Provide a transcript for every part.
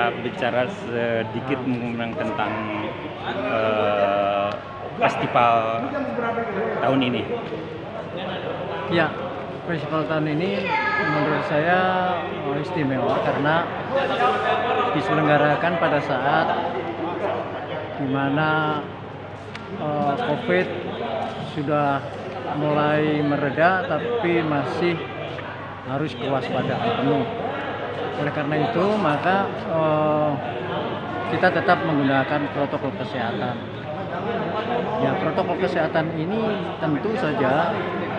bisa bicara sedikit tentang festival tahun ini? Ya, festival tahun ini menurut saya istimewa karena diselenggarakan pada saat di mana COVID sudah mulai mereda, tapi masih harus kewaspadaan penuh. Oleh karena itu, maka kita tetap menggunakan protokol kesehatan. Ya, protokol kesehatan ini tentu saja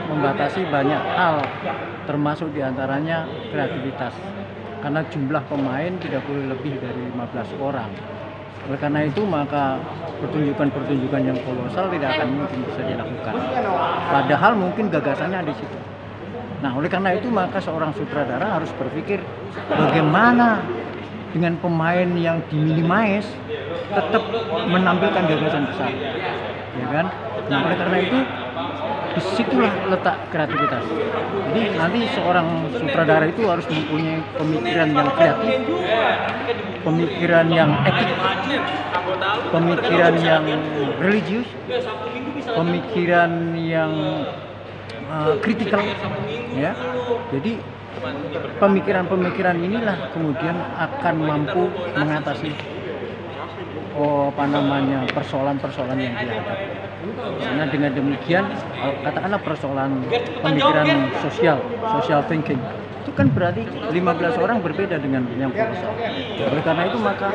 membatasi banyak hal, termasuk diantaranya kreativitas. Karena jumlah pemain tidak boleh lebih dari 15 orang. Oleh karena itu, maka pertunjukan-pertunjukan yang kolosal tidak akan mungkin bisa dilakukan. Padahal mungkin gagasannya di situ. Nah, oleh karena itu, maka seorang sutradara harus berpikir bagaimana dengan pemain yang diminimais tetap menampilkan gagasan besar, ya kan? Nah, oleh karena itu disitulah letak kreativitas. Jadi nanti seorang sutradara itu harus mempunyai pemikiran yang kreatif, pemikiran yang etik, pemikiran yang religius, pemikiran yang kritikal, ya. Jadi pemikiran-pemikiran inilah kemudian akan mampu mengatasi persoalan-persoalan yang dihadapi. Karena dengan demikian, katakanlah persoalan pemikiran social thinking, itu kan berarti 15 orang berbeda dengan yang kolosal. Oleh karena itu, maka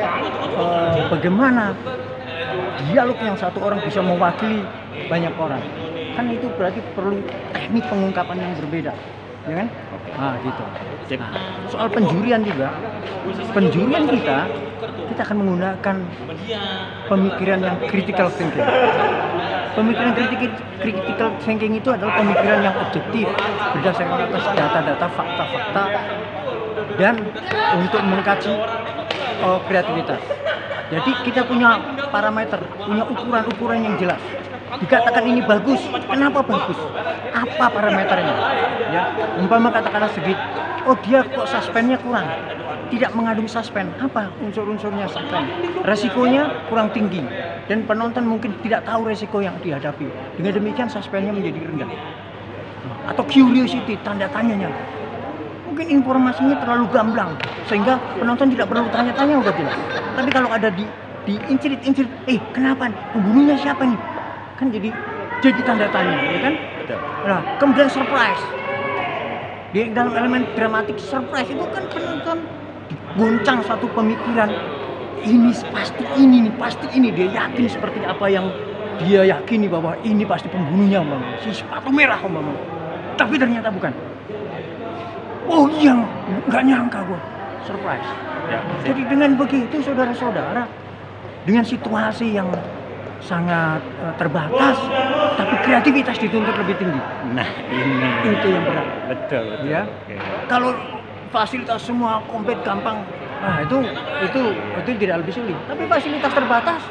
bagaimana dialog yang satu orang bisa mewakili banyak orang, kan itu berarti perlu teknik pengungkapan yang berbeda, ya kan? Nah, gitu. Nah, soal penjurian juga, penjurian kita akan menggunakan pemikiran yang critical thinking. Pemikiran critical thinking itu adalah pemikiran yang objektif berdasarkan atas data-data, fakta-fakta, dan untuk mengkaji kreativitas. Jadi kita punya parameter, punya ukuran-ukuran yang jelas. Dikatakan ini bagus, kenapa bagus? Apa parameternya? Ya, umpama katakanlah segit, oh dia kok suspennya kurang, tidak mengandung suspen. Apa unsur-unsurnya suspen? Resikonya kurang tinggi dan penonton mungkin tidak tahu resiko yang dihadapi. Dengan demikian suspennya menjadi rendah. Atau curiosity, tanda tanyanya. Mungkin informasinya terlalu gamblang sehingga penonton tidak perlu tanya-tanya, udah jelas. Tapi kalau ada di incerit-incerit, kenapa? Pembunuhnya siapa nih? Kan jadi tanda tanya, ya kan? Nah, kemudian surprise. Di dalam elemen dramatik surprise itu kan penonton digoncang satu pemikiran. Ini pasti ini dia yakin seperti apa yang dia yakini bahwa ini pasti pembunuhnya, si sepatu merah, tapi ternyata bukan. Oh iya, nggak nyangka gua, surprise. Ya, jadi dengan begitu, saudara-saudara, dengan situasi yang sangat terbatas, tapi kreativitas dituntut lebih tinggi. Nah, ini itu yang berat. Betul. Ya. Okay. Kalau fasilitas semua komplit gampang, nah itu tidak lebih sulit. Tapi fasilitas terbatas,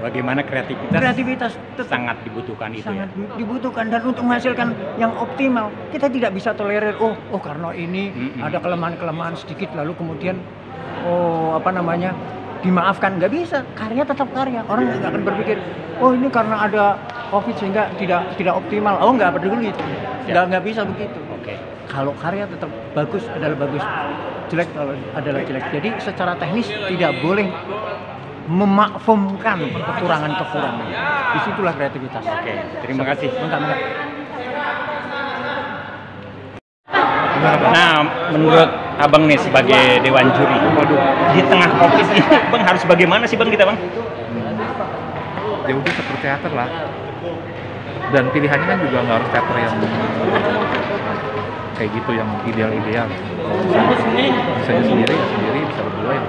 bagaimana kreativitas sangat dibutuhkan itu. Sangat dibutuhkan, dan untuk menghasilkan yang optimal kita tidak bisa tolerir. Oh karena ini ada kelemahan sedikit lalu kemudian dimaafkan, nggak bisa. Karya tetap karya. Orang nggak akan berpikir, oh ini karena ada COVID sehingga tidak optimal. Oh nggak peduli, nggak bisa begitu. Okay. Kalau karya tetap bagus adalah bagus, jelek adalah jelek. Jadi secara teknis tidak boleh memakfumkan kekurangan-kekurangan. Disitulah kreativitas. Oke, terima kasih. Bentar. Nah, menurut Abang nih sebagai dewan juri, di tengah COVID ini, Bang harus bagaimana sih Bang kita, Bang? Ya udah seperti teater lah. Dan pilihannya kan juga nggak harus teater yang kayak gitu, yang ideal-ideal. Bisa sendiri, bisa berdua,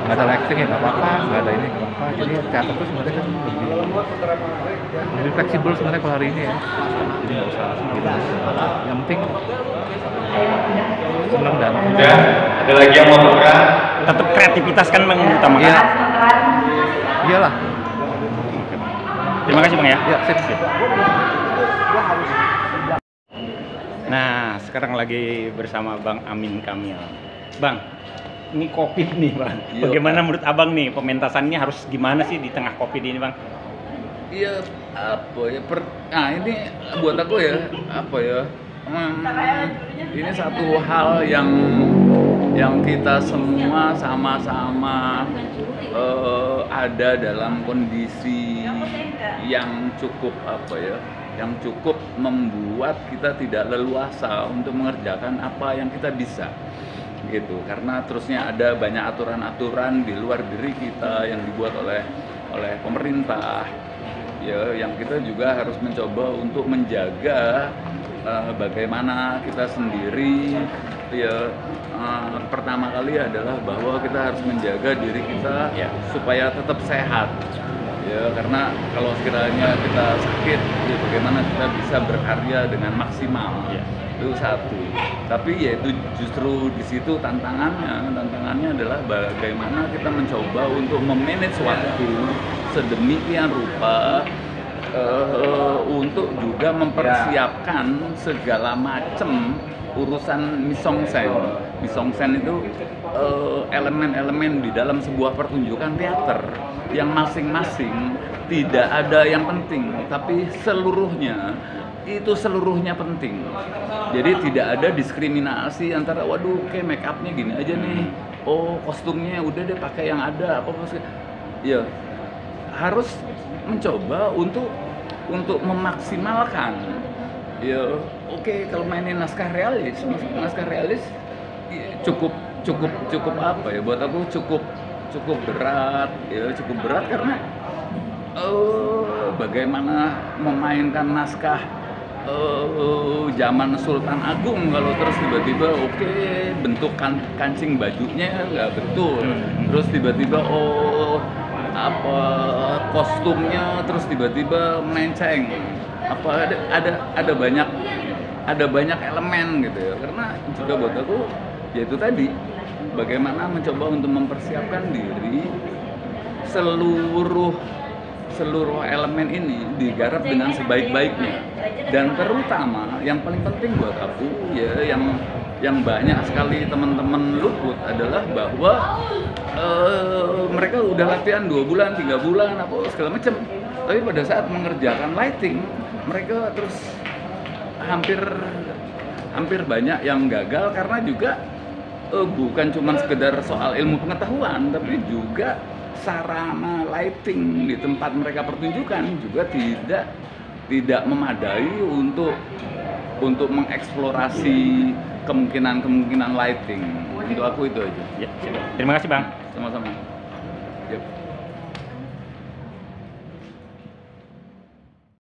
nggak ada acting ya nggak apa-apa, nggak ada ini nggak apa-apa. Jadi teater tuh sebenarnya kan lebih fleksibel sebenarnya kalau hari ini ya. Jadi nggak usah gitu. Yang penting senang dan ada lagi yang mau berperan. Tetap kreativitas kan mengutamakan. Iya. Iyalah. Terima kasih Bang ya. Ya, sip. Nah, sekarang lagi bersama Bang Amin Kamil. Bang, ini COVID nih bang. Iya, Bagaimana Pak. menurut abang nih pementasannya harus gimana sih di tengah COVID ini bang? Iya, apa ya? Nah ini buat aku ya, apa ya? Ini satu hal yang kita semua sama-sama ada dalam kondisi yang cukup apa ya? Yang cukup membuat kita tidak leluasa untuk mengerjakan apa yang kita bisa, gitu. Karena terusnya ada banyak aturan-aturan di luar diri kita yang dibuat oleh pemerintah. Ya, yang kita juga harus mencoba untuk menjaga bagaimana kita sendiri ya pertama kali adalah bahwa kita harus menjaga diri kita supaya tetap sehat ya, karena kalau sekiranya kita sakit ya bagaimana kita bisa berkarya dengan maksimal itu satu. Tapi ya itu justru di situ tantangannya adalah bagaimana kita mencoba untuk memanage waktu sedemikian rupa untuk juga mempersiapkan segala macam urusan mise en scène. Mise en scène itu elemen-elemen di dalam sebuah pertunjukan teater yang masing-masing tidak ada yang penting, tapi seluruhnya penting. Jadi tidak ada diskriminasi antara waduh kayak make upnya gini aja nih, oh kostumnya udah deh pakai yang ada apa ya harus mencoba untuk memaksimalkan ya. Oke, kalau mainin naskah realis ya, cukup apa ya, buat aku cukup berat ya, cukup berat karena bagaimana memainkan naskah zaman Sultan Agung kalau terus tiba-tiba bentuk kancing bajunya nggak betul, terus tiba-tiba apa kostumnya terus tiba-tiba menceng, apa ada banyak elemen gitu ya. Karena juga buat aku ya itu tadi bagaimana mencoba untuk mempersiapkan diri seluruh elemen ini digarap dengan sebaik-baiknya, dan terutama yang paling penting buat aku ya yang banyak sekali teman-teman luput adalah bahwa mereka udah latihan 2 bulan, 3 bulan apa segala macam, tapi pada saat mengerjakan lighting mereka terus hampir banyak yang gagal karena juga bukan cuma sekedar soal ilmu pengetahuan, tapi juga sarana lighting di tempat mereka pertunjukan juga tidak memadai untuk mengeksplorasi kemungkinan lighting. Untuk aku itu aja. Ya, terima kasih bang. Sama-sama. Yep.